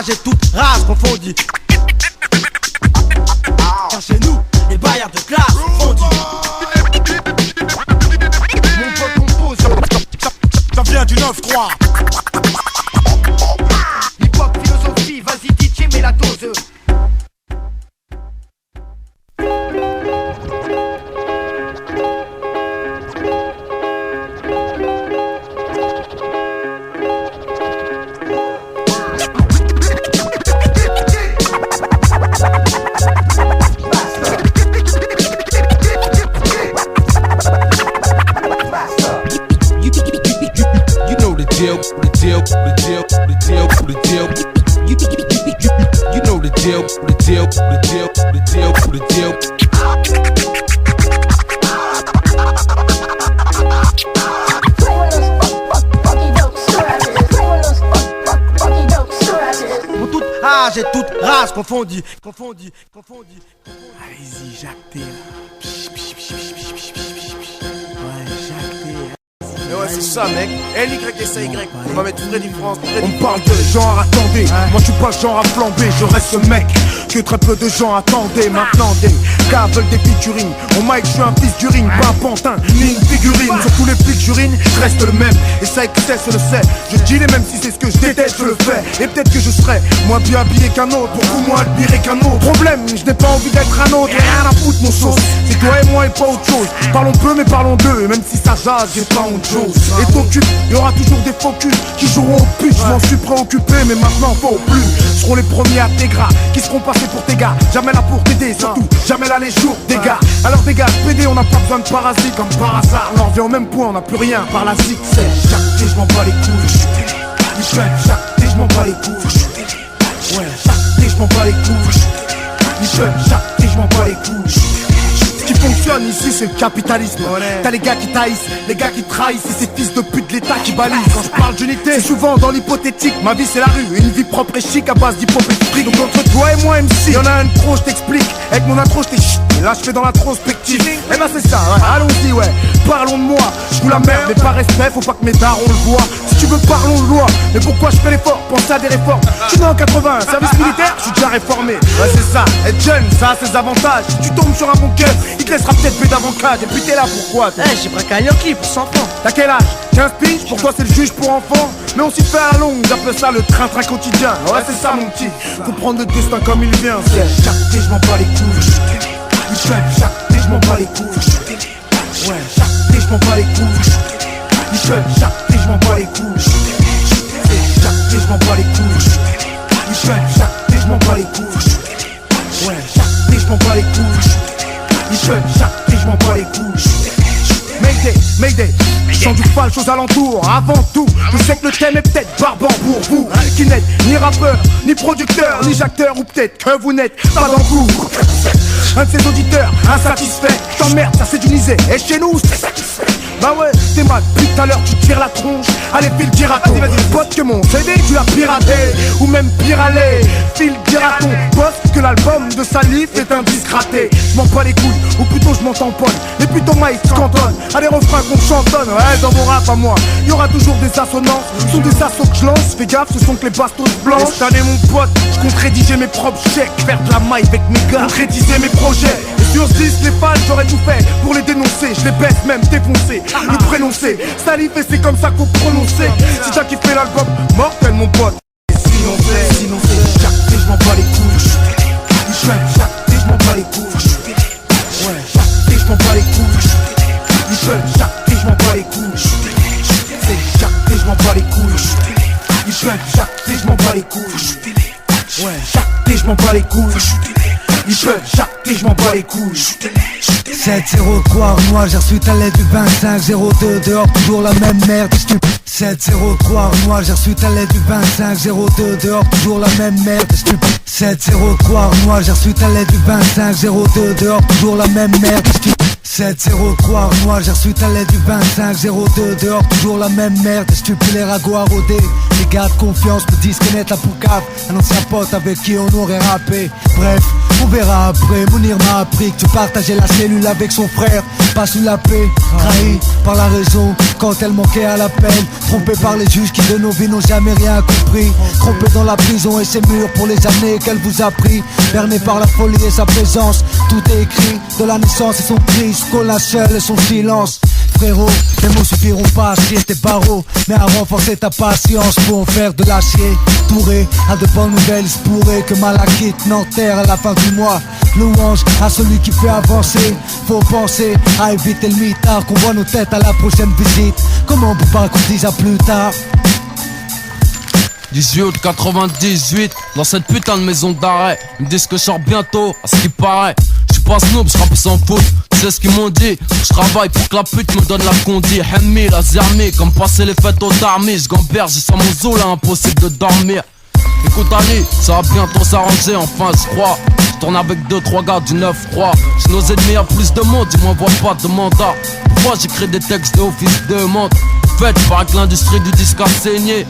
âge et toute race confondue. Car chez nous, les baillards de classe sont fondus. Mon pote compose, ça vient du 9-3. Hip-hop, philosophie, vas-y DJ, mets la dose. You know the deal, the deal. Pour toute âge et toute race confondue. Allez-y, Jacques T. Ouais, c'est ça, mec. L-Y-S-A-Y. On va mettre Freddy France. On parle de genre, attendez. Moi je suis pas genre à flamber, je reste ce mec que très peu de gens attendaient. Maintenant des gars veulent des featuring. Au mic je suis un fils du ring, pas un pantin ni une figurine. Sur tous les flics j'urine, je reste le même. Et ça excesse le sait. Je dis les mêmes si c'est ce que je déteste, je le fais. Et peut-être que je serai moins bien habillé qu'un autre, beaucoup moins admiré qu'un autre. Problème, je n'ai pas envie d'être un autre. Et rien à foutre mon sauce. C'est toi et moi et pas autre chose. Parlons peu mais parlons d'eux. Et même si ça jase, j'ai pas honte chose. Et t'occupe, y aura toujours des focus qui joueront au pute. Je m'en suis préoccupé mais maintenant faut plus. Seront les premiers à tes gras qui seront passés pour tes gars. Jamais là pour t'aider, surtout jamais là les jours des gars. Alors des gars, PD, on n'a pas besoin de parasites. Comme par hasard, on en revient au même point, on n'a plus rien par la zig. C'est chaque thé, je m'en bats les couilles. Michel, chaque thé, je m'en bats les couilles. Ouais, chaque thé, je m'en bats les couilles. Michel, chaque thé, je m'en bats les couilles. Ce qui fonctionne ici c'est le capitalisme. T'as les gars qui taillissent, les gars qui trahissent. Et ces fils de pute de l'état qui balisent. Quand je parle d'unité, c'est souvent dans l'hypothétique. Ma vie c'est la rue, une vie propre et chic à base d'hip-hop et de fric. Donc entre toi et moi MC, y'en a un trop, je t'explique. Avec mon intro je t'ai chut. Et là je fais dans l'introspective. Eh ben c'est ça, ouais. Allons-y ouais, parlons de moi. Je vous la merde mais par respect, faut pas que mes darons le voient. Si tu veux parlons de loi, mais pourquoi je fais l'effort? Pense à des réformes. Je suis né en 80, service militaire, je suis déjà réformé. Ouais c'est ça, être jeune ça a ses avantages. Si tu tombes sur un bon keuf, il te laissera peut-être plus d'avant-cas. Et puis t'es là pourquoi? J'ai braqué un Yankee pour 100 francs. T'as quel âge? 15 piges? Pour toi c'est le juge pour enfants. Mais on s'y fait à la longue, j'appelle ça le train-train quotidien. Ouais c'est ça mon petit, faut prendre le destin comme il vient. C'est chaque thé je m'en bats les couilles. Michel, chaque thé je m'en bats les couilles. Ouais, chaque thé je m'en bats les couilles. Michel, chaque thé je m'en bats les couilles. C'est chaque thé je m'en bats les couilles. Michel, chaque thé je m'en bats les couilles. Ouais, chaque thé je m'en bats les couilles. Michel, chaque thé je m'en bats les couilles. Mayday, Mayday, chant du falche aux alentours. Avant tout, je sais que le thème est peut-être barbant pour vous qui n'êtes ni rappeur, ni producteur, ni acteur. Ou peut-être que vous n'êtes pas dans le coup. Un de ces auditeurs insatisfait t'emmerde, ça c'est du nisé. Et chez nous, c'est satisfait. Bah ouais, t'es mal, puis tout à l'heure tu tires la tronche. Allez file dire à ton pote que mon CD tu l'as piraté. Ou même pire allez, file dire à ton pote que l'album de Salif est un disque raté. Je m'en bats les couilles, ou plutôt je m'en tamponne. Et puis ton mic se cantonne à des refrains qu'on chantonne. Ouais, dans mon rap à moi, y'aura toujours des assonances. Sous des assauts que je lance, fais gaffe, ce sont que les bastos blanches. Cette année mon pote, je compte rédiger mes propres chèques. Faire de la maille avec mes gars, concrétiser mes projets. Et sur ce disque, les fans, j'aurais tout fait pour les dénoncer. Je les baisse même, défoncer, le prénoncer. Salif et c'est comme ça qu'on prononcer. Si t'as kiffé l'album, mortel mon pote. Sinon c'est chaque thé, je m'en bats les couilles. Chaque thé, je m'en bats les couilles. Ouais, chaque thé, je m'en bats les couilles. Michel, chaque thé, je m'en bats les couilles. C'est chaque thé, je m'en bats les couilles. Michel, chaque thé, je m'en bats les couilles. Ouais, chaque thé, je m'en bats les couilles. Michel, chaque thé, je m'en bats les couilles. 7-0 quoi, moi j'ai reçu ta lettre du 25-02 dehors, toujours la même merde. 7-0 quoi, moi j'ai reçu ta lettre du 25-02 dehors, toujours la même merde. 7-0 quoi, moi j'ai reçu ta lettre du 25-02 dehors, toujours la même merde. 7-0 croire, moi j'ai reçu ta lettre du 25-02 dehors, toujours la même merde. Stupide les ragots à rôder, les gars de confiance me disent connaître la poucave. Un ancien pote avec qui on aurait rappé. Bref, on verra après. Mounir m'a appris que tu partageais la cellule avec son frère. Pas sous la paix, trahi par la raison quand elle manquait à l'appel. Trompé par les juges qui de nos vies n'ont jamais rien compris. Trompé dans la prison et ses murs pour les années qu'elle vous a pris. Berné par la folie et sa présence. Tout est écrit de la naissance et son cri. Jusqu'au lâcheur et son silence. Frérot, les mots suffiront pas à scier tes barreaux, mais à renforcer ta patience pour en faire de l'acier. Touré à de bonnes nouvelles, il se pourrait que Malakite n'enterre à la fin du mois. Louange à celui qui fait avancer. Faut penser à éviter le mitard, qu'on voit nos têtes à la prochaine visite. Comment on peut pas qu'on dise à plus tard? 18 août 98, dans cette putain de maison d'arrêt. Ils me disent que je sors bientôt, à ce qui paraît. J'suis pas snob, j'rappe sans faute. Tu sais ce qu'ils m'ont dit? J'travaille pour que la pute me donne la condi. Hemmi, la zermi, comme passer les fêtes aux tarmis. J'gamberge, j'ai sans mon zoo là, impossible de dormir. Écoute Ali, ça va bientôt s'arranger, enfin j'crois. J'tourne avec 2-3 gars du 9-3. J'suis nos ennemis à plus de monde, ils m'envoient pas de mandat. Pourquoi j'écris des textes de office de monde? Fait par que l'industrie du disque a saigné.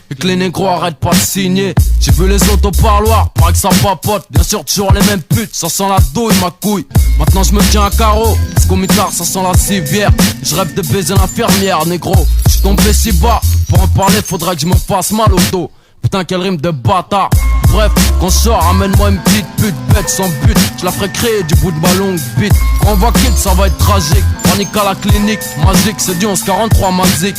Et que les négros arrêtent pas de signer. J'ai vu les autres au parloir, paraît que ça papote. Bien sûr toujours les mêmes putes, ça sent la douille ma couille. Maintenant je me tiens à carreau, parce qu'au mitard ça sent la civière. Je rêve de baiser l'infirmière, négro. J'suis tombé si bas, pour en parler faudrait que je me fasse mal au dos. Putain quelle rime de bâtard. Bref, quand je sors, ramène-moi une petite pute bête sans but. Je la ferai créer du bout de ma longue bite. Quand on va quitte ça va être tragique. Panique à la clinique, magique, c'est du 1143 magique.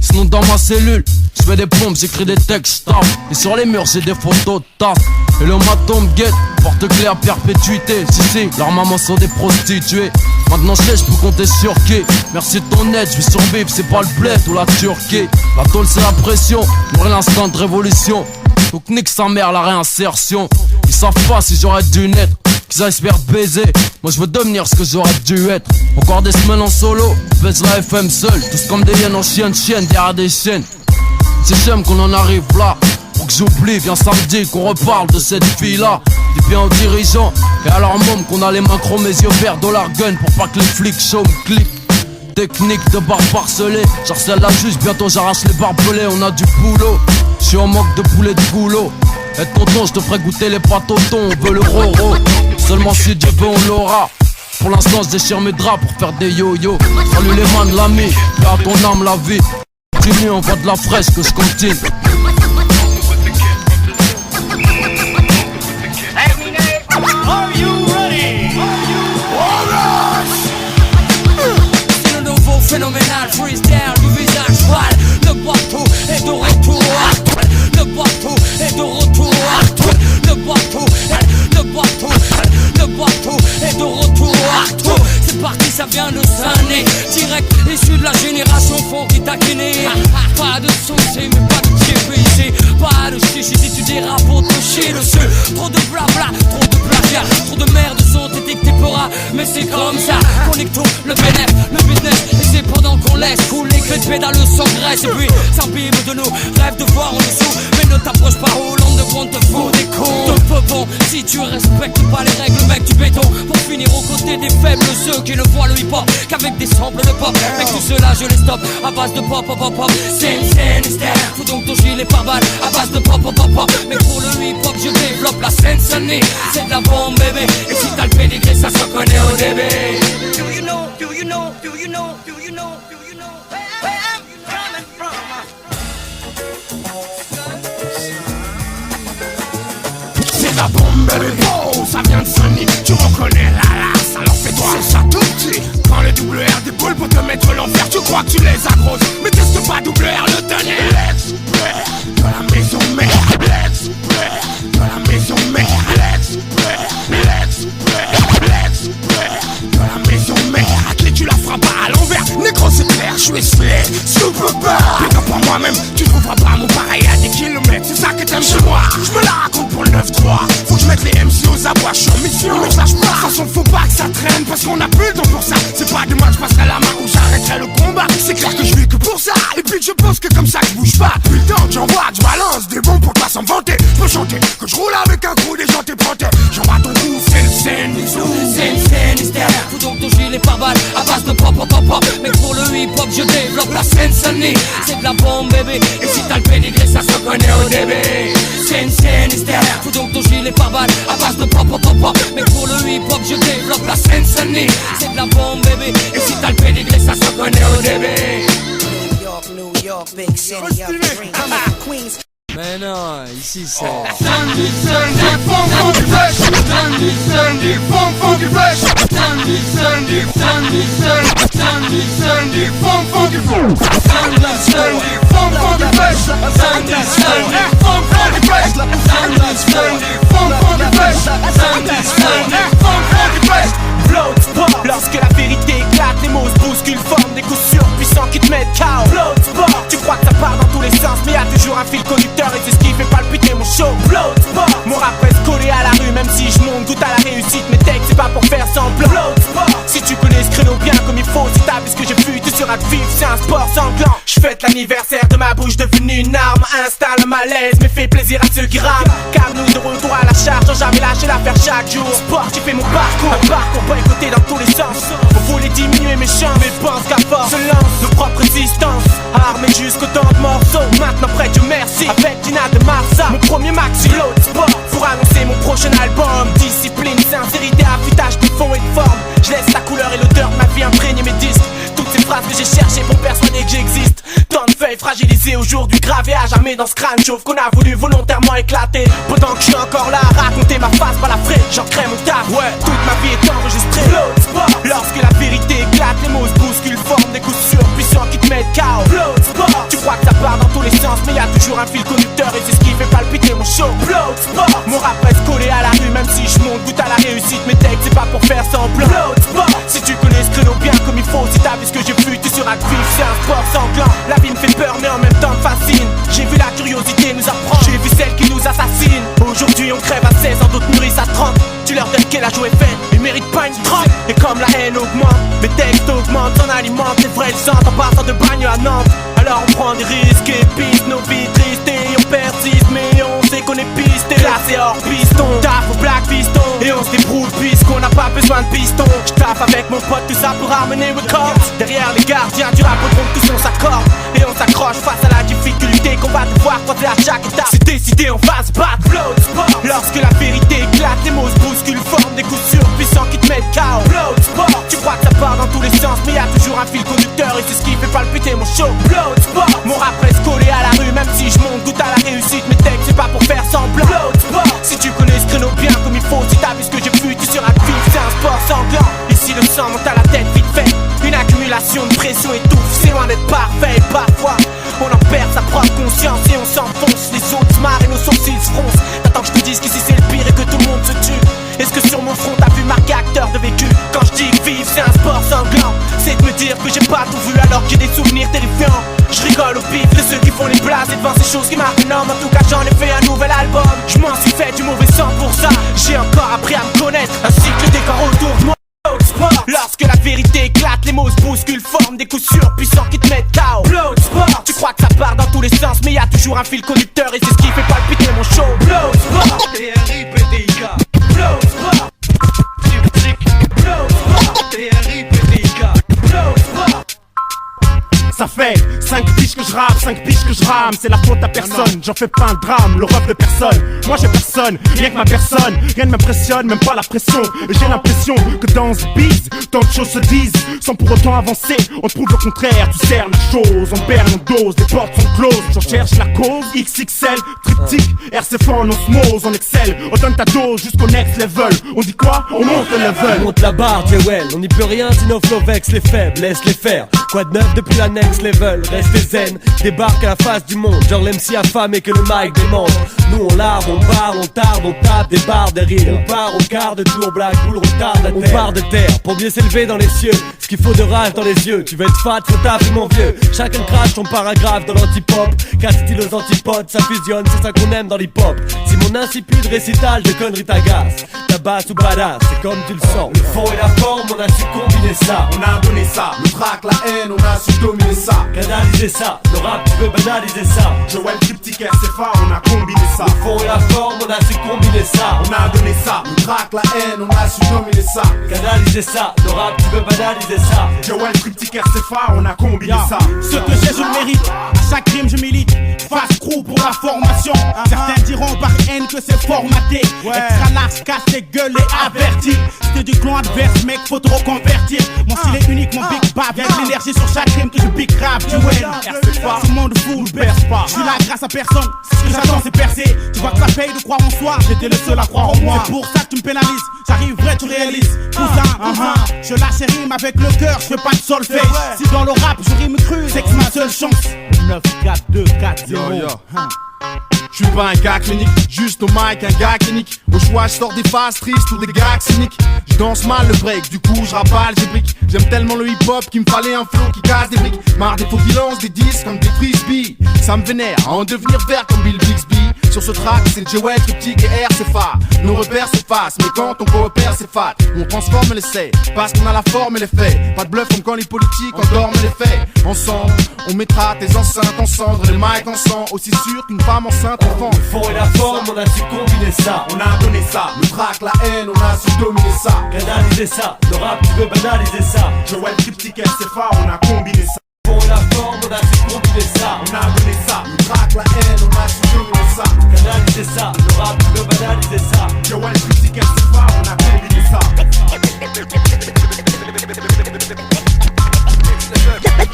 Sinon dans ma cellule, je fais des pompes, j'écris des textes, j'tape. Et sur les murs j'ai des photos de tasse. Et le maton me guette, porte-clés à perpétuité. Si, leurs mamans sont des prostituées. Maintenant je sais, je peux compter sur qui. Merci de ton aide, je vais survivre, c'est pas le bled ou la Turquie. La tôle c'est la pression, nourrir l'instant de révolution. Donc nique sa mère la réinsertion. Ils savent pas si j'aurais dû naître, qu'ils aillent se faire baiser. Moi je veux devenir ce que j'aurais dû être. Encore des semaines en solo, baisse la FM seul. Tous comme des hyènes en chienne derrière des chaînes. Si j'aime qu'on en arrive là, pour que j'oublie, viens samedi qu'on reparle de cette fille-là. Dis bien aux dirigeants et à leur môme qu'on a les mains chromées, yeux verts, dollar gun pour pas que les flics show me cliquent. Technique de barbe parcelée, j'harcèle la juge, bientôt j'arrache les barbelés, on a du boulot. J'suis en manque de poulet de goulot. Et tonton, j'te ferai goûter les pâtes au thon, on veut le roro. Seulement si Dieu veut on l'aura. Pour l'instant je déchire mes draps pour faire des yo-yo. Salut les man de l'ami, fais à ton âme la vie. Continue, on voit de la fraîche que je continue. Phénoménal freestyle du visage pâle. Le bateau est de retour à toi. Le bateau est de retour à toi. Le bateau est de retour à toi. C'est parti, ça vient de Sané. Direct issu de la génération funky taquiné. Pas de saucé mais pas de ici. Pas de chichi si tu dérapes pour te chier dessus. Trop de blabla, trop de plagiat. Trop de merde sont édictés pora. Mais c'est comme ça, connecto, le bénéf, le business. Et c'est pendant qu'on laisse couler que les pédales s'engraissent. Et puis s'imbibe de nos rêves de voir en dessous. Mais ne t'approche pas au long de compte, te faut des cons. Te peu bon, si tu respectes pas les règles, mec du béton. Pour finir aux côtés des faibles, ceux qui ne voient le hip-hop qu'avec des samples de pop. Mec tout cela je les stoppe à base de pop, pop, pop, pop. C'est faut donc ton gilet par balle à base de pop, pop, pop, pop. Mais pour le hip-hop je développe la Seine-Saint-Denis. C'est de la bombe bébé. Et si t'as le pédigré ça se connaît au début. Do you know, do you know, do you know, do you know, do you know where I'm coming from? C'est la bombe bébé. Oh, ça vient de Saint-Denis. Tu reconnais la lasse, alors fais-toi. C'est ça tout petit. Prends le double R des boules pour te mettre l'enfer. Tu crois que tu les agroses, mais teste pas double R le tonnerre. L'expert de la maison mère. L'expert de la maison mère. L'expert de la maison mère. À qui tu la feras pas à l'envers. Négro c'est clair, je suis slay, super bar. Big up pour moi-même, tu trouveras pas mon pareil à des kilomètres. C'est ça que t'aimes chez moi. Je me la raconte pour le 9-3. Faut que je mette les MC aux abois, je suis en mission. Mais je lâche pas, façon faut pas que ça traîne. Parce qu'on a plus le temps pour ça. C'est pas demain que je passerai la main ou j'arrêterai le combat. C'est clair que je vis que pour ça. Et puis je pense que comme ça que je bouge pas. Plus le temps que j'envoie, que je balance des bombes pour pas s'en vanter. Je peux chanter, que je roule avec un coup des gens t'es plantés. J'envoie ton coup, c'est le scène. Faut donc ton gilet par balle à base de pop, pop, pop, pop. Mais pour le hip hip-hop je développe la Seine-Saint-Denis. C'est de la bombe bébé, et si t'as le pédigré ça se connaît au début. C'est une Sinister, faut donc ton gilet pare-balles à base de pop. Mais pour le hip-hop je développe la Seine-Saint-Denis. C'est de la bombe bébé, et si t'as le pédigré ça se connaît au début. New York, big city of dreams. Queens. Mais non, ici c'est Sandy, funk, funky flesh. Sandy, funk, funky flesh. Sandy, funk, funky flesh. Sandy, funk, funky flesh. Sandy, funk, funky flesh. Sandy, funk, funky flesh. Sandy, funk, funky flesh. Bloodsport, lorsque la vérité éclate, les mots se bousculent, forment des coups surpuissants qui te mettent KO. Bloodsport, tu crois que ça part dans tous les sens, mais y'a toujours un fil conducteur et c'est ce qui fait palpiter mon show. Bloodsport, mon rap reste collé à la rue, même si je monte goûte à la réussite. Mes textes c'est pas pour faire semblant. Bloodsport, si tu connais ce créneau bien comme il faut, si t'as vu ce que j'ai vu, tu seras vivre, c'est un sport sanglant. Je fête l'anniversaire de ma bouche devenue une arme, installe un malaise, mais fait plaisir à ceux qui rament. Car nous de retour à la charge, sans jamais lâcher l'affaire chaque jour. Sport, j'ai fait mon parcours, un parcours boycotté dans tous les sens. On voulait diminuer mes chants, mais pense qu'à force se lance nos propres résistances. Armés jusqu'au temps de morceaux, maintenant près Dieu merci. Avec Dina de Marsa, mon premier maxi Bloodsport. Pour annoncer mon prochain album, discipline, sincérité, affûtage de fond et de forme. Je laisse la couleur et l'odeur de ma vie imprégner mes disques. Toutes ces phrases que j'ai cherchées pour persuader que j'existe. Tant de feuilles fragilisées aujourd'hui, gravées à jamais dans ce crâne chauve qu'on a voulu volontairement éclater. Pendant que je suis encore là à raconter ma face par la fraîche, j'en crée mon taf. Ouais, toute ma vie est enregistrée. Bloodsport, lorsque la vérité éclate, les mots se bousculent, forment des coups surpuissants qui te mettent KO. Bloodsport, tu crois que ça part dans tous les sens, mais y'a toujours un fil conducteur et c'est ce qui fait palpiter mon show. Bloodsport, mon rap reste collé à la rue, même si je monte goûte à la réussite. Mes textes c'est pas pour faire semblant. Bloodsport, si tu connais ce créneau bien comme il faut, si t'as vu ce que j'ai vu, tu seras vif, c'est un sport sanglant. La vie me fait peur mais en même temps me fascine. J'ai vu la curiosité nous apprendre, j'ai vu celle qui nous assassine. Aujourd'hui on crève à 16 ans, d'autres mûrissent à 30. Tu leur donnes quel âge est fait, ils méritent pas une trempe. Et comme la haine augmente, mes textes augmentent, s'en alimentent, les vrais le sentent en passant de Bagneux à Nantes. Alors on prend des risques et piste nos vies tristes et on persiste, mais on sait qu'on est pisté. Classé hors piston, taf au black piston, et on se débrouille puisqu'on n'a pas besoin de piston. J'taffe avec mon pote, tout ça pour ramener records. Derrière les gardiens du rap, on tous on s'accorde et on s'accroche face à la difficulté qu'on va devoir croiser à chaque étape. C'est décidé, on va se battre. Bloodsport, lorsque la vérité éclate, les mots se bousculent, forment des coups surpuissants qui te mettent KO. Bloodsport, tu crois que ça part dans tous les sens, mais y'a toujours un fil conducteur et c'est ce qui fait palpiter mon show. Bloodsport, mon rap reste collé à la rue, même si je monte goûte à la réussite. Mes textes c'est pas pour faire semblant. Bloodsport, si tu connais ce créneau bien comme il faut, si t'as vu ce que j'ai vu, tu seras vif, c'est un sport sanglant. Ici le sang monte à la tête vite fait, une accumulation de pression étouffe, c'est loin d'être parfait. Parfois on en perd sa propre conscience et on s'enfonce. Les autres se marrent et nos sourcils se froncent. T'attends que je te dise qu'ici c'est le pire et que tout le monde se tue. Est-ce que sur mon front t'as vu marqué acteur de vécu? Quand je dis vivre c'est un sport sanglant, c'est de me dire que j'ai pas tout vu alors que j'ai des souvenirs terrifiants. Je rigole au pif de ceux qui font les blagues et devant ces choses qui marquent énorme. En tout cas j'en ai fait un nouvel album. Je m'en suis fait du mauvais sang pour ça. J'ai encore appris à me connaître, ainsi que le décor autour de moi. Lorsque la vérité éclate, les mots se bousculent, forment des coups surpuissants qui te mettent KO. Bloodsport, tu crois que ça part dans tous les sens, mais y'a toujours un fil conducteur et c'est ce qui fait palpiter mon show. Bloodsport, T-R-I-P-T-I-K. Bloodsport, Bloodsport, T-R-I-P-T-I-K. Bloodsport. Ça fait 5 piges que je rappe, 5 piges que je rame. C'est la faute à personne, j'en fais pas un drame. Le ref de personne, moi j'ai personne, rien que ma personne. Rien ne m'impressionne, même pas la pression. Et j'ai l'impression que dans ce bise, tant de choses se disent sans pour autant avancer. On trouve le contraire, tu serres les choses, on perd nos doses, les portes sont closes. J'en cherche la cause, XXL, triptyque, RCF en osmose, on excelle. On donne ta dose jusqu'au next level. On dit quoi? On monte le level. On monte la barre, well, on n'y peut rien si nos flow vex les faibles, laisse les faire. Quoi de neuf depuis la next level, restez zen, débarque à la face du monde, genre l'MC affamé que le mic demande. Nous on larve, on barre, on tarde, on tape des barres de rire. On part au quart de tour, black, boule, retarde la terre. On part de terre, pour mieux s'élever dans les cieux. Ce qu'il faut de rage dans les yeux, tu veux être fat, faut taper mon vieux. Chacun crache ton paragraphe dans l'antipop, 4 styles aux antipodes, ça fusionne, c'est ça qu'on aime dans l'hip-hop. Si Mon insipide récital de conneries t'agace. Ta basse ou badass, c'est comme tu le sens. Le fond et la forme, on a su combiner ça. On a donné ça, le trac, la haine, on a su dominer ça. Canaliser ça, le rap tu peux banaliser ça. Joël Triptyque RCFA, on a combiné ça. Le fond et la forme, on a su combiner ça. On a donné ça, le trac, la haine, on a su dominer ça. Canaliser ça, le rap tu peux banaliser ça. Joël Triptyque RCFA, on a combiné ça. Ce que j'ai je le mérite, à chaque rime je milite. Face crew pour la formation. Certains diront par haine que c'est formaté. Extra large, casse les gueules et averti. C'était du clan adverse, mec, faut te reconvertir. Mon style est unique, mon big bab. Y'a de l'énergie sur chaque rime que je pique rap. Duel, ce monde fou, je perce pas. Je suis là grâce à personne, ce que j'attends c'est percer. Tu vois que ça paye de croire en soi, j'étais le seul à croire en moi. C'est pour ça que tu me pénalises, j'arrive vrai, tu réalises. Cousin, je lâche les rimes avec le cœur, je fais pas de solfège. Si dans le rap je rime cru, c'est que c'est ma seule chance. 9, 4, 2, 4, 0. Je suis pas un gars clinique, juste au mic, un gars clinique. Au choix, je sors des phases tristes ou des gags cyniques. Je danse mal le break, du coup je rappale, j'ai briques. J'aime tellement le hip-hop qu'il me fallait un flow qui casse des briques. Marre des faux qui lancent des disques comme des frisbees. Ça me vénère à en devenir vert comme Bill Bixby. Sur ce track, c'est Joël Triptyque et RCFA. Nos repères s'effacent, mais quand on coopère, c'est fat. On transforme l'essai, parce qu'on a la forme et les faits. Pas de bluff comme quand les politiques endorment les faits. Ensemble, on mettra tes enceintes en cendres, les mics en sang, aussi sûr qu'une femme enceinte enfant. Le fond et la forme, on a su combiner ça. On a donné ça, le trac, la haine, on a su dominer ça. Canaliser ça, le rap tu peux banaliser ça. Joël Triptyque RCFA, on a combiné ça. Le fond et la forme, on a su combiner ça. On a donné ça, le trac, la haine, on a su dominer ça. Canaliser ça, le rap tu peux banaliser ça. Joël Triptyque RCFA, on a combiné ça.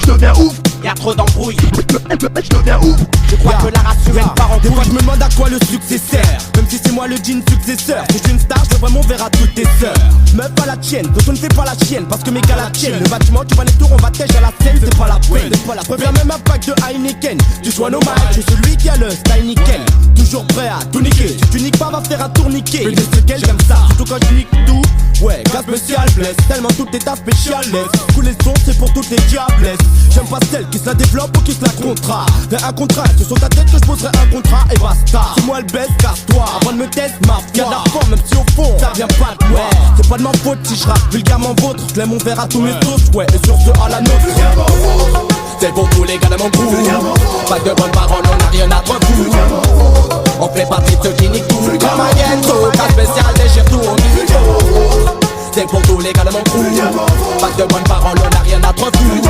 Je deviens ouf, Y'a trop d'embrouilles, je deviens ouf. je crois que la race humaine part en Des fois couille. je me demande à quoi le succès sert. Même si c'est moi le jean successeur. Si je suis une star, je devrais mon verre à toutes tes sœurs. Meuf à la tienne, donc on ne fait pas la chienne. Parce que mes gars la tiennent. Le bâtiment, tu vas les tours, on va tèche à la scène. C'est pas la peine. Préfère même un pack de Heineken. Tu sois normal, je suis celui qui a le style nickel. Toujours prêt à tout niquer. Si tu niques pas, va faire un tourniquet. Je sais qu'elle j'aime ça, surtout quand je nique tout. Ouais, gaz spécial blesse. Tellement toutes tes tas spéciales laissent. Couler le son, c'est pour toutes les diablesses. J'aime pas celle qui se la développe ou qui se la contrat. Fais un contrat, c'est sur ta tête que je poserai un contrat et basta. C'est moi le best, casse-toi. Avant de me tester, ma foi. Y'a de la forme, même si au fond, ça vient pas de moi. C'est pas de ma faute si je rappe vulgairement vôtre. Je lève mon verre à tous mes sauces, ouais, et sur ce à la nôtre. C'est pour tous les gars de mon crew. Pas de bonnes paroles, on n'a rien à te foutre. On fait partie de ceux qui niquent tout. Comme un ghetto, cas spécial, déchire tout au micro. C'est pour tous les gars de mon crew. Pas de bonnes paroles, on n'a rien à te foutre.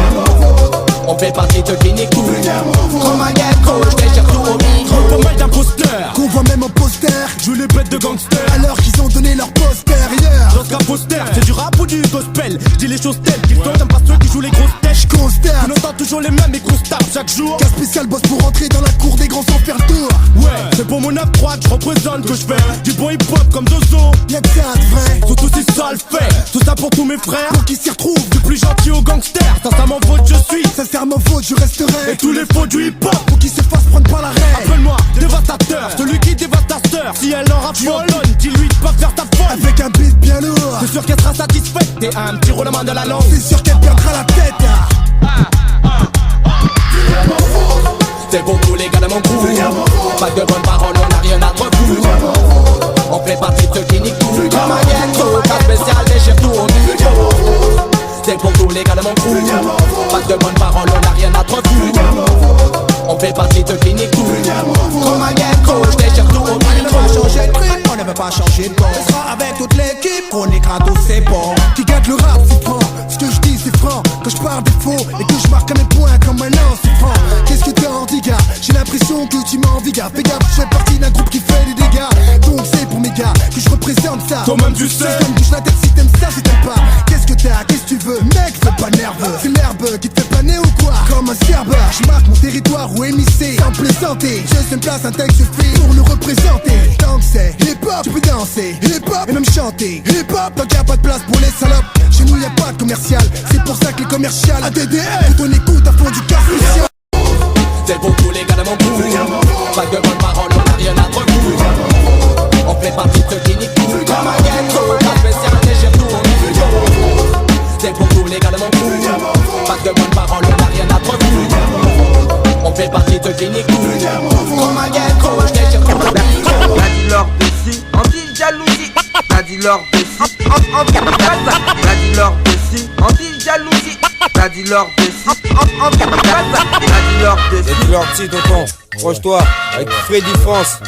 On fait partie de ceux qui niquent tout. Comme un ghetto, je déchire tout au micro. Pas mal d'imposteurs, Qu'on voit même en poster, je les bêtes de gangsters. alors qu'ils ont donné leur postérieur. Dans ce qu'un poster, c'est du rap ou du gospel. Je dis les choses telles qu'ils sont, j'aime pas ceux qui jouent les grosses têtes. Je constate On entend toujours les mêmes et constate chaque jour. qu'un spécial boss pour entrer dans la cour des grands sans faire le tour. Ouais, c'est pour mon 9-3 que je représente que je fais du bon hip-hop comme Zozo. Y'a que ça de vrai, Surtout si ça le fait. Tout ça pour tous mes frères pour qui s'y retrouve. du plus gentil aux gangsters. Sincèrement faute je suis. Sincèrement faute, je resterai. Et tous les faux du hip-hop. Pour qui se fasse prendre par la reine. Appelle-moi dévastateur, celui qui dévaste ta sœur. Si elle en raffole, dis-lui de pas faire ta folle. Avec un beat bien lourd, C'est sûr qu'elle sera satisfaite. T'es un petit roulement de la langue. c'est sûr qu'elle perdra la tête. C'est pour tous les gars de mon crew. Pas de bonnes paroles, on n'a rien à te foutre. On fait partie de ceux qui niquent tout. Comme un ghetto, cas spécial, déchire tout au micro. C'est pour tous les gars de mon crew. Pas de bonnes paroles, on n'a rien à te foutre. On fait partie de ceux qui niquent tout. Comme un ghetto, je déchire tout au micro. Changer de rythme, on ne veut pas changer de bord. On sera avec toute l'équipe, on écrase tous ces bords. Qui gâte le rap, c'est franc. Ce que je dis, c'est franc. Quand je parle des faux et que je marque à mes points comme un an, c'est franc. Qu'est-ce que t'as envie, gars? J'ai l'impression que tu m'as envie, gars. Fais gaffe, je fais partie d'un groupe qui fait des dégâts. Donc c'est pour mes gars que je représente ça. Toi-même tu sais. Comme bouge la tête si t'aimes ça, si t'aimes pas. Qu'est-ce que t'as? Qu'est-ce que tu veux? Mec, fais pas nerveux. C'est l'herbe qui te fait planer ou quoi? Comme un cerbeur. Je marque mon territoire ou émissé. Sans plaisanter. Je sais me place, un texte suffit pour le représenter. Tant que c'est hip-hop, tu peux danser. Hip-hop et même chanter. Hip-hop, tant qu'il y a pas de place pour les salopes. Chez nous y a pas de commercial. C'est pour ça que les commerciales ADDL, tout on écoute à fond du cas spécial. C'est pour tous les gars de mon crew. Pas de bonnes paroles, on n'a rien à te foutre. On fait partie de ceux qui niquent tout. Comme un ghetto, cas spécial, déchire tout au micro. C'est pour tous les gars de mon crew. Pas de bonnes paroles, on n'a rien à te foutre. On fait partie de ceux qui niquent tout. Comme un ghetto, je déchire tout au micro. lors de si, anti-jalousie. T'as dit lors de si, t'as dit lors de si, anti-jalousie. T'as dit lors de si, t'as dit lors de si. T'as dit lors de si, tonton. Proche-toi avec Freddy France.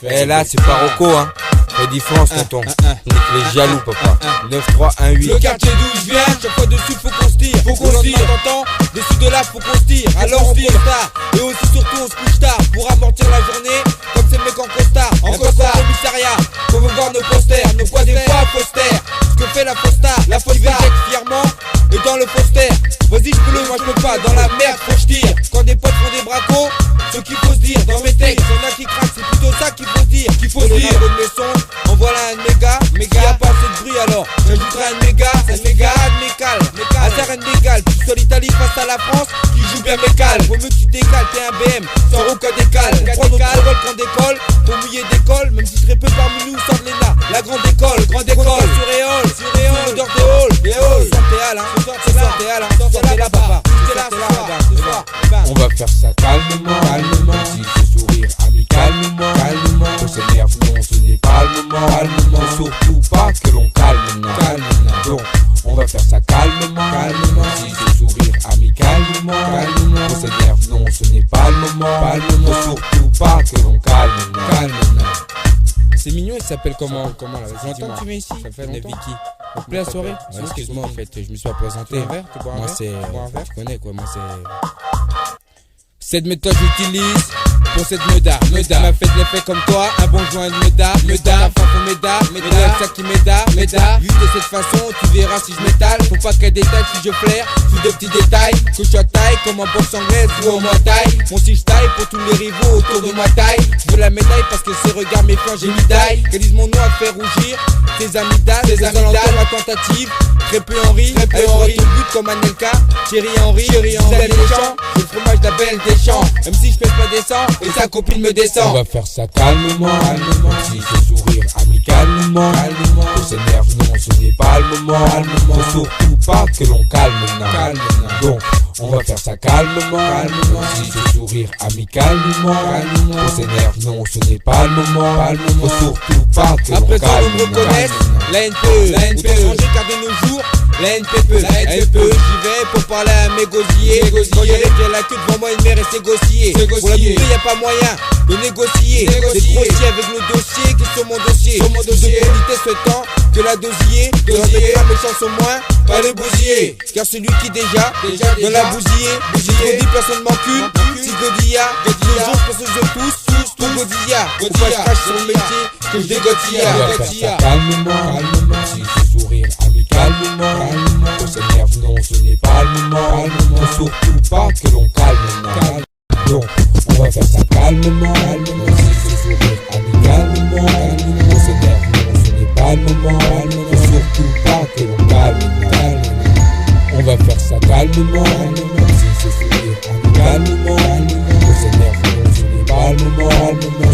Et là, c'est pas Rocco, hein. Freddy France, tonton. On est jaloux, papa. 9-3-1-8. Le quartier d'où je viens, chaque fois dessus faut qu'on se tire. Faut qu'on se tire. T'entends, dessus de là faut qu'on se tire. Alors on se tard. Et aussi surtout on se couche tard. Pour amortir la journée, comme ces mecs en costard. En costard au commissariat, qu'on veut voir nos posters. Nos poids des fois posters. Ce que fait la Fostar, la Fostar fièrement. Et dans le poster, vas-y j'peux moi j'peux pas. Dans la merde faut que j'tire. Quand des potes font des bracos, ce qu'il faut se dire. Dans mes textes, y'en a qui craquent, c'est plutôt ça qu'il faut se dire. Qu'il faut se dire. De mes sons, en voilà un méga. S'il y a pas assez de bruit alors, j'ajouterai un méga mécal. Hasard un mégal, tu sois l'Italie face à la France, qui joue bien mécal. Vaut mieux que tu décales, t'es un BM, sans aucun décal. Prends notre vol qu'on décolle, pour mouiller d'école, même si très peu parmi nous sortent l'ENA. La grande école, sur Réole, l'odeur des halls, des halls. Sortez à là, sortez là, papa. Ce soir. On va faire ça calmement. Si ce sourire amicalement. On s'énerve, non, ce n'est pas le moment. Surtout pas que l'on calme. Donc, on va faire ça calmement. Si ce sourire amicalement. On s'énerve, non, ce n'est pas le moment. Surtout pas que l'on calme. C'est mignon, il s'appelle comment là? J'entends que tu mets ici. Ça fait Vicky. Ça te plaît la soirée? Excuse-moi, en fait, je me suis pas présenté. Moi, c'est. Tu connais quoi, moi, c'est. Cette méthode j'utilise pour cette meda m'a fait de l'effet comme toi, un bon joint de meda la fin faut meda ça qui meda juste de cette façon, tu verras si je m'étale. Faut pas qu'elle détaille si je flaire, sous de petits détails. Que je taille comme en boxe anglaise ou en moi taille. Mon si je taille pour tous les rivaux autour de moi taille. Je veux la médaille parce que ses regards méfiants j'ai médaille. Qu'elle dise mon nom à faire rougir tes amygdales, ma tentative. Très peu Henri, au but comme Anelka, Thierry Henry, Isabelle Deschamps, j'ai le fromage d'Abel Deschamps. Même si je fais pas descendre et sa copine me descend. On va faire ça calmement. Si ce sourire amicalement. On s'énerve, non, ce n'est pas le moment. Surtout pas que l'on calme. Donc, on va faire ça calmement. Si ce sourire amicalement. On s'énerve, non, ce n'est pas le moment. Surtout pas que l'on calme. Après ça, on me reconnaisse la NPE. Ou changer car de nos jours, la NPE. J'y vais pour parler à mes gosiers. Quand j'ai la queue devant moi, une mère et ses gossiers. Pour la bouffer, y'a pas moyen de négocier. C'est grossier avec le dossier qui est sur mon dossier. De qualité souhaitant que la dosier. Un méchant sur moins, pas le bousiller. Car celui qui déjà dans la bousiller. Dit personne m'encule. Si Godilla, le jour je pense que je pousse tout Godilla. Faut pas je crache sur le métier que je dégotilla. On va faire ça calmement. Si ce sourire amicalement. On s'énerve, non, ce n'est pas le moment. Surtout pas que l'on calme. Donc, on va faire ça calmement. Si ce sourire amicalement. On s'énerve, non, ce n'est pas le moment. Surtout pas que l'on calme. On va faire ça calmement. Si ce sourire amicalement. On s'énerve, non, ce n'est pas le moment.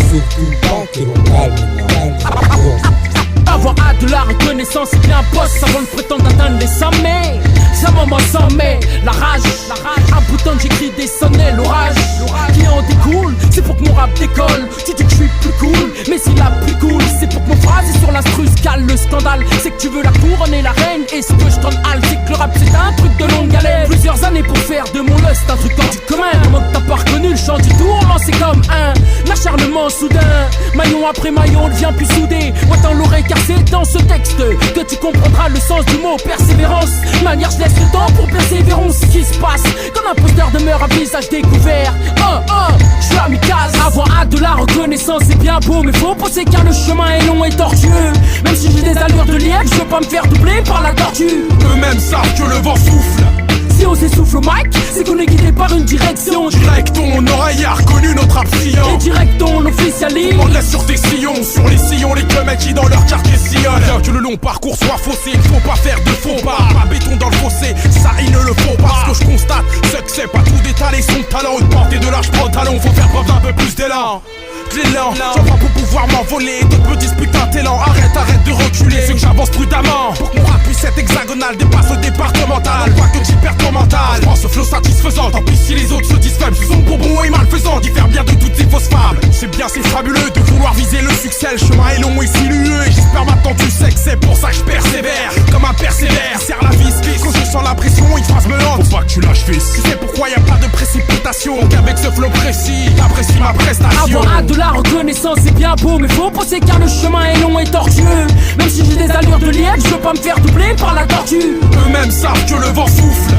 Surtout pas que l'on calme. Avoir hâte de la reconnaissance, c'est bien un poste avant de prétendre atteindre les sommets. Ça maman s'en met, la rage. À bout de temps j'écris des sonnets, l'orage qui en découle, c'est pour que mon rap décolle. Tu dis que je suis plus cool, mais si la plus cool, c'est pour que mon phrase est sur l'instru cale. Le scandale, c'est que tu veux la couronne et la reine. Et ce que je t'en halle, c'est que le rap c'est un truc de longue haleine. Plusieurs années pour faire de mon lust un truc hors du commun. Comment que t'as pas reconnu le chant du tourment, c'est comme un acharnement soudain. Maillon après maillon, on devient plus soudé. Ouais dans l'oreille car c'est dans ce texte que tu comprendras le sens du mot persévérance. Manière je laisse le temps pour persévérance. Ce qui se passe quand un posteur demeure à visage découvert. Je suis amical. Avoir hâte de la reconnaissance c'est bien beau, mais faut penser car le chemin est long et tortueux. Même si j'ai des allures de lièvre, je veux pas me faire doubler par la tortue. Eux-mêmes savent que le vent souffle. Si on s'essouffle au mic, c'est qu'on est guidé par une direction. Direct ton oreille a reconnu notre absillon. Et direct on officialise. On laisse sur tes sillons, sur les sillons les clubs qui dans leur quartier sillonnent. Bien que le long parcours soit faussé, il faut pas faire de faux pas. Pas béton dans le fossé, ça il ne le faut pas. Ce que je constate, c'est que c'est pas tout d'étaler son talent. Une portée de large pantalon, faut faire preuve d'un peu plus d'élan. L'élan, j'en prends pour pouvoir m'envoler. D'autres me disputent un talent. Arrête de reculer. C'est que j'avance prudemment pour que mon rap puisse être hexagonal, dépasse le départemental. Pas que tu perds ton mental. Je prends ce flow satisfaisant. Tant pis si les autres se disent faibles. Ils sont bonbons et malfaisants. Diffèrent bien de toutes ces fausses fables. C'est bien, c'est fabuleux de vouloir vouloir viser le succès, le chemin est long et sinueux. Et j'espère maintenant tu sais que c'est pour ça que je persévère. Comme un persévère, serre la vis. Quand je sens la pression, une phrase me lance. Faut pas que tu lâches fils. Tu sais pourquoi y a pas de précipitation. Qu'avec ce flow précis, t'apprécies ma prestation. Avoir hâte de la reconnaissance c'est bien beau, mais faut penser car le chemin est long et tortueux. Même si j'ai des allures de lièvre, je veux pas me faire doubler par la tortue. Eux-mêmes savent que le vent souffle.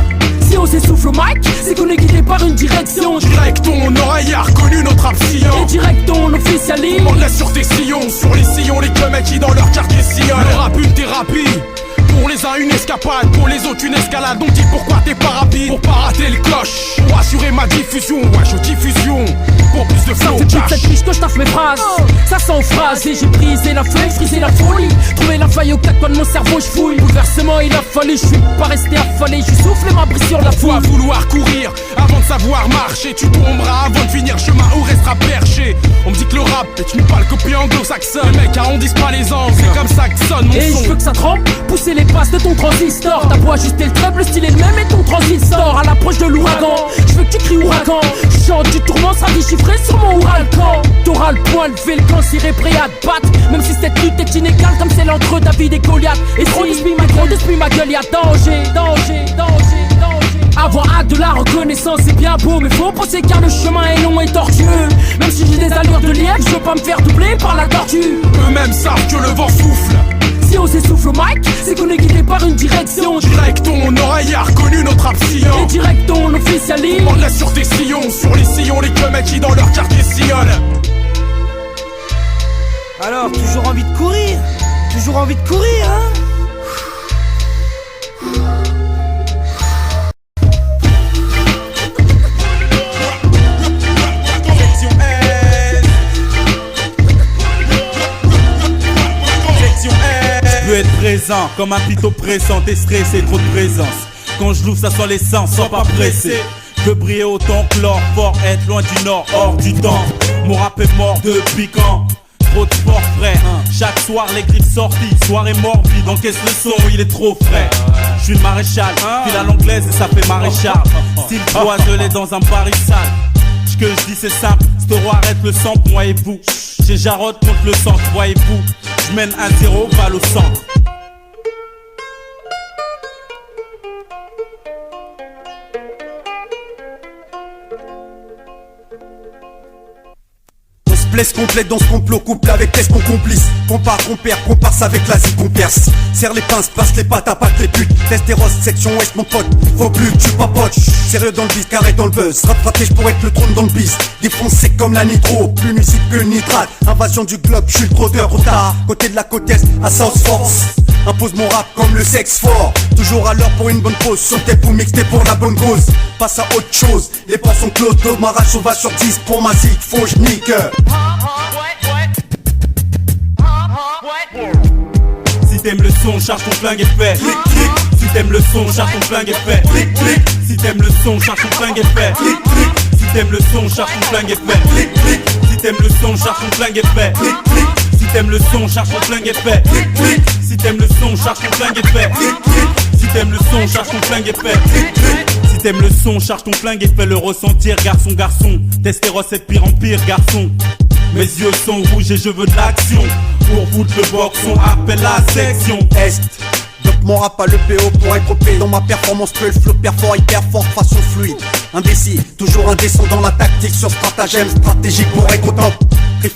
Si on s'essouffle au mic, c'est qu'on est guidé par une direction. Direct ton oreille a reconnu notre absillon. Et direct on officialise. On laisse sur tes sillons, sur les sillons les mecs qui dans leur quartier sillonnent. Le rap une thérapie. Pour les uns une escapade, pour les autres une escalade. Donc dis pourquoi t'es pas rapide. Pour pas rater le cloche, pour assurer ma diffusion. Ouais je diffusion, pour plus de flow. Ça fait toute cette fiche que je taffe mes phrases. Ça sent phrase et j'ai brisé la feuille, frisé la folie. Trouvé la faille au quatre coins de mon cerveau, je fouille. Bouleversement il a fallu, je suis pas resté affalé. Je souffle ma brise sur la foule. Faut vouloir courir avant de savoir marcher. Tu tomberas avant de finir chemin où restera perché. On me dit que le rap est une pâle copie anglo-saxonne. Les mecs arrondissent pas les angles, c'est comme ça que sonne mon et son. Et je veux que ça trempe, pousser les passes de ton transistor. T'as beau ajuster le treble, le style est le même et ton transistor. À l'approche de l'ouragan, je veux que tu cries ouragan. Je chante du tourment, ça dit chiffré sur mon ouragan. T'auras le point levé, le cancer est prêt à te battre. Même si cette lutte est inégale comme c'est l'entre David et Goliath. Et si ma gueule, y'a danger, danger, danger, danger. Avoir hâte de la reconnaissance c'est bien beau, mais faut penser car le chemin est long et tortueux. Même si j'ai des allures de lièvre, je veux pas me faire doubler par la tortue. Eux-mêmes savent que le vent souffle. Si on s'essouffle au mic, c'est qu'on est guidé par une direction. Direct ton oreille a reconnu notre absillon. Et direct on officialise. On laisse sur tes sillons, sur les sillons les mecs qui dans leur quartier sillonnent. Alors, toujours envie de courir? Toujours envie de courir, hein? Je veux être présent, comme un pitot pressant. T'es stressé, trop de présence. Quand je l'ouvre, ça sent l'essence, sans pas presser. Je veux briller autant que l'or, fort, être loin du nord, hors du temps. Mon rap est mort depuis quand? Trop de sport frais, chaque soir les griffes sorties. Soirée morbide, encaisse le son, il est trop frais. Je suis le maréchal, file à l'anglaise et ça fait maréchal. Style poiselé dans un barissal. Ce que je dis c'est simple, Storo arrête le sang, moi et vous. J'ai Jarod contre le centre, voyez-vous. Je mène 1-0, balle au centre. Place complète dans ce complot, couple avec qu'est-ce qu'on complice. Compare, compère, comparse avec l'Asie qu'on perce. Serre les pinces, passe les pattes, apatte les putes. Testéros, section ouest mon pote. Faut plus que tu papotes. Sérieux dans le bis, carré dans le buzz. Rap fraté, pour être le trône dans le bis. Défoncé comme la nitro, plus nuisible que nitrate. Invasion du globe, je suis le trotteur retard. Côté de la côte est, à South Force. Impose mon rap comme le sexe fort. Toujours à l'heure pour une bonne pause. Sauter pour mixter pour la bonne cause. Passe à autre chose, les portes sont closes. D'eau m'arrache, on va sur 10 pour ma zig. Faut je nique. Si t'aimes le son, charge ton flingue et fait. Clic, clic. Si t'aimes le son, charge ton flingue et fait. Clic, clic. Si t'aimes le son, charge ton flingue et fait. Clic, clic. Si t'aimes le son, charge ton flingue et fait. Clic, clic. Si t'aimes le son, charge ton flingue et fait. Clic, clic. Si t'aimes le son, charge ton flingue et fait. Clic, clic. Si t'aimes le son, charge ton flingue et fait. Clic, clic. Si t'aimes le son, charge ton flingue et fait. Clic, clic. Si t'aimes le son, charge ton flingue et fais le ressentir, garçon, garçon. Testéros c'est de pire en pire, garçon. Mes yeux sont rouges et je veux de l'action. Pour vous le box, on appelle la section Est. Donc mon rap à l'EPO pour être OP. Dans ma performance, que le flow perfort, hyper fort, façon fluide. Indécis, toujours indécent dans la tactique. Sur stratagème, stratégique pour être au top.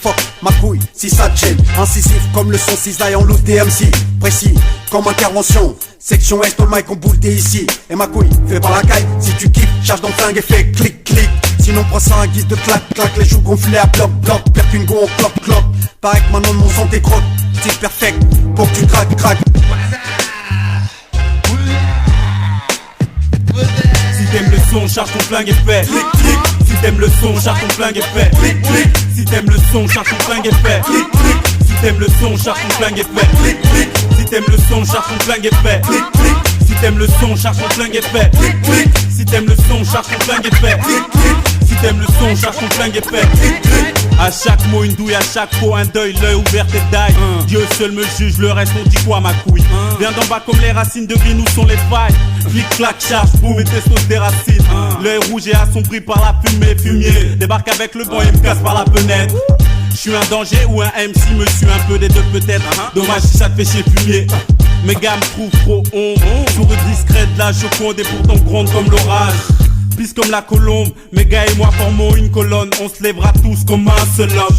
Fuck ma couille, si ça te gêne. Incisif comme le son cisaille en loose DMC. Précis comme intervention. Section Est, all mic on boule t'es ici. Et ma couille, fais pas la caille. Si tu kiffes, charge dans le flingue et fais clic clic. Sinon prends ça en guise de clac clac. Les joues gonflées à bloc bloc. Père qu'une go on cloc cloc. Pareil que maintenant mon sang t'es crotte. C'est perfect pour que tu craques craques. Si t'aimes le son, charge ton flingue et fais. Clic clic. Si t'aimes le son, charge ton flingue et fais. Clic clic. Si t'aimes le son, charge ton flingue et fais. Clic clic. Si t'aimes le son, charge ton flingue et fais. Clic clic. Si t'aimes le son, charge ton flingue et fais. Clic clic. Si t'aimes le son, charge ton flingue et fais. Clic clic. Si t'aimes le son, charge ton flingue et fais. Clic clic. Si t'aimes le son, charge ton flingue et fais. Clic clic. À chaque mot une douille, à chaque fois un deuil, l'œil ouvert et daille. Dieu seul me juge, le reste on dit quoi ma couille. Viens d'en bas comme les racines de vie, nous sont les failles. Clic clac charge, boum et testos des racines. L'œil rouge est assombri par la fumée, fumier. Débarque avec le vent et me casse par la fenêtre. Je suis un danger ou un MC, me suis un peu des deux peut-être. Dommage si ça te fait chier fumier. Mes gars me trouvent trop honte. Souris discrète, la joconde et pourtant gronde comme l'orage. Pisse comme la colombe, mes gars et moi formons une colonne. On se lèvera tous comme un seul homme.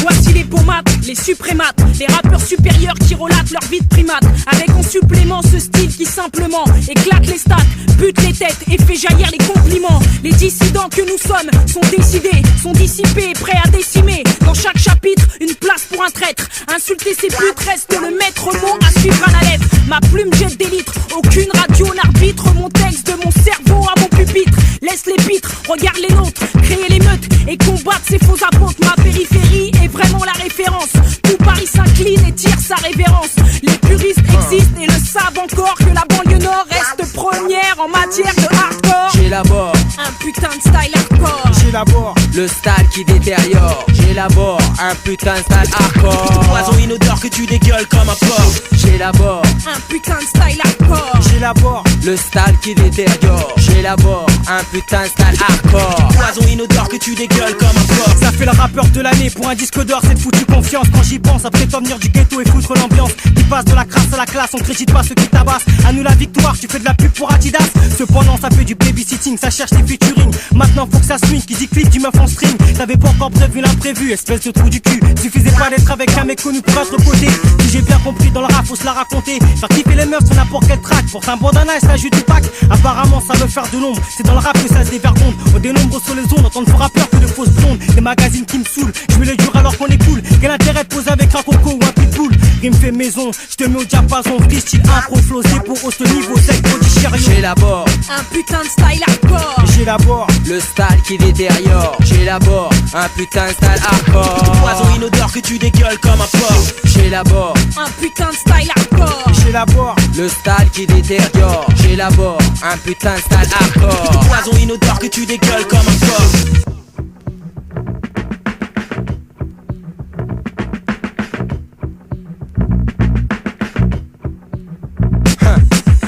Voici les pomates, les suprémates, les rappeurs supérieurs qui relatent leur vie de primate. Avec en supplément ce style qui simplement éclate les stats, bute les têtes et fait jaillir les compliments. Les dissidents que nous sommes sont décidés, sont dissipés, prêts à décimer. Dans chaque chapitre, une place pour un traître. Insulter ses putes reste le maître mot à suivre à la lettre. Ma plume jette des litres, aucune radio n'arbitre mon texte de mon cerveau à mon pupitre. Laisse les pitres, regarde les nôtres, créer l'émeute et combattre ces faux apôtres. Ma périphérie est vraiment la référence. Tout Paris s'incline et tire sa révérence. Les puristes existent et le savent encore que la banlieue nord reste première en matière de hardcore. J'élabore un putain de style hardcore. J'élabore le style qui détériore. J'élabore un putain de style hardcore. Poison inodore que tu dégueules comme un porc. J'élabore un putain de style hardcore. J'élabore le style qui détériore. J'élabore un putain de style hardcore. Poison inodore que tu dégueules comme un porc. Ça fait le rappeur de l'année pour un disque d'or, cette foutue confiance. Quand j'y pense, après t'en venir du ghetto et foutre l'ambiance. Qui passe de la crasse à la classe, on crédite pas ceux qui tabassent. À nous la victoire, tu fais de la pub pour Adidas. Cependant ça fait du babysitting, ça cherche les featuring. Maintenant faut que ça swing, qui dit clip du meuf en string. T'avais pas encore prévu l'imprévu, espèce de trou du cul. Suffisait pas d'être avec un mec connu pour être reposé. Si j'ai bien compris dans le rap, faut se la raconter. Faire kiffer les meufs sur n'importe quel track. Porte un bandana et s'ajoute du pack. Apparemment ça veut faire de l'ombre, c'est dans le rap que ça se dévergonde. On dénombre sur les ondes, entendre de faux rappeurs que de fausses blondes. Des magazines qui me saoulent, je mets le dur alors qu'on est cool. Quel intérêt de poser avec un coco ou un pitbull? Rime fait maison, je te mets au diapason. Freestyle impro flow, c'est pour haut ce niveau, sec, body chariot. J'élabore un putain de style hardcore. J'élabore le style qui détériore. J'élabore un putain de style hardcore. Poison inodore que tu dégueules comme un porc. J'élabore un putain de style hardcore. J'élabore le style qui détériore. J'élabore un putain de style hardcore. Poison inodore que tu dégueules comme un porc.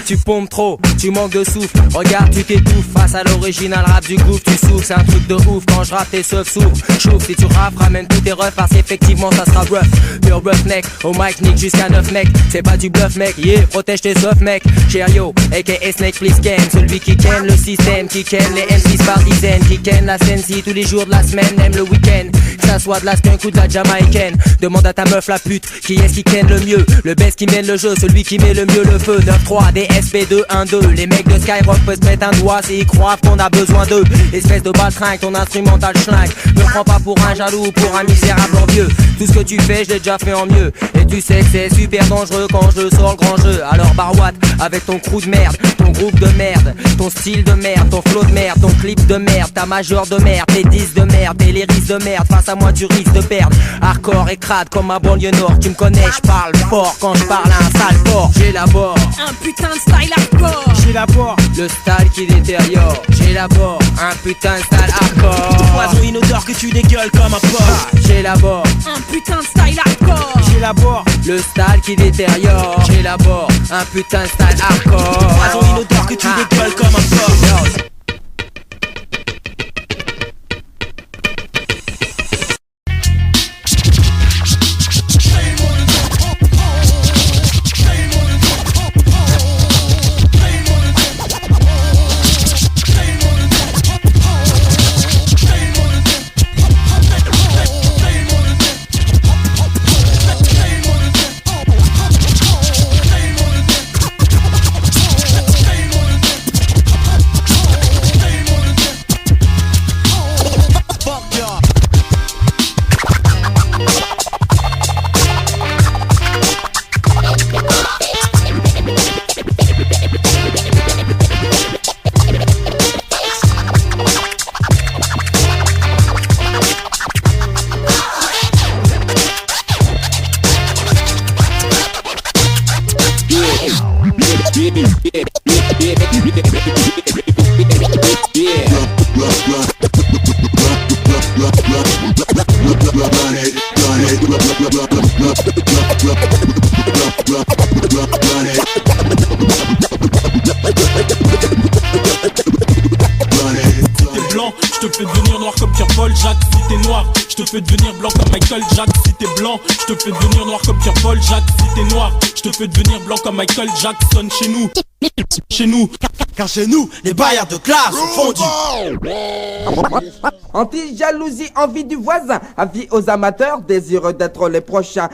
Tu pompes trop, tu manques de souffle. Regarde, tu t'étouffes face à l'original rap du gouffre. Tu souffles, c'est un truc de ouf. Quand je rappe, tes seufs s'ouvrent. Chouf, si tu rappes, ramène tous tes refs. Parce qu'effectivement, ça sera rough. Pure roughneck, au mic, nick jusqu'à 9 mecs. C'est pas du bluff, mec. Yeah, protège tes seufs, mec. Cheerio, aka Snake, please ken. Celui qui ken le système, qui ken les M6 par dizaines. Qui ken la scène si tous les jours de la semaine, même le week-end. Que ça soit de la skunk ou de la jamaïcaine. Demande à ta meuf la pute, qui est-ce qui ken le mieux? Le best qui mène le jeu, celui qui met le mieux le feu. 9-3, des SP2, 1-2. Les mecs de Skyrock peuvent se mettre un doigt s'ils croient qu'on a besoin d'eux. Espèce de baltringue, ton instrumental schlingue. Me prends pas pour un jaloux ou pour un misérable envieux. Tout ce que tu fais, je l'ai déjà fait en mieux. Et tu sais que c'est super dangereux quand je sors le grand jeu. Alors Barouat, avec ton crew de merde, ton groupe de merde, ton style de merde, ton flow de merde, ton clip de merde, ta major de merde, tes 10 de merde, tes lyrics de merde. Face à moi tu risques de perdre. Hardcore et crade comme ma banlieue nord. Tu me connais, je parle fort quand je parle à un sale porc. J'élabore un putain de style hardcore. J'élabore le style qui détériore. J'élabore un putain de style hardcore. Poison inodore que tu dégueules comme un porc. J'élabore un putain de style hardcore. J'élabore le style qui détériore. J'élabore un putain de style hardcore. Poison inodore que tu dégueules comme un porc. fais devenir blanc comme Michael Jack si t'es blanc. Je te fais devenir noir comme Pierre-Paul Jacques si t'es noir. Je te fais devenir blanc comme Michael Jackson chez nous. Chez nous. Car chez nous, les barrières de classe sont fondues. Anti-jalousie, envie du voisin. Avis aux amateurs, désireux d'être les prochains.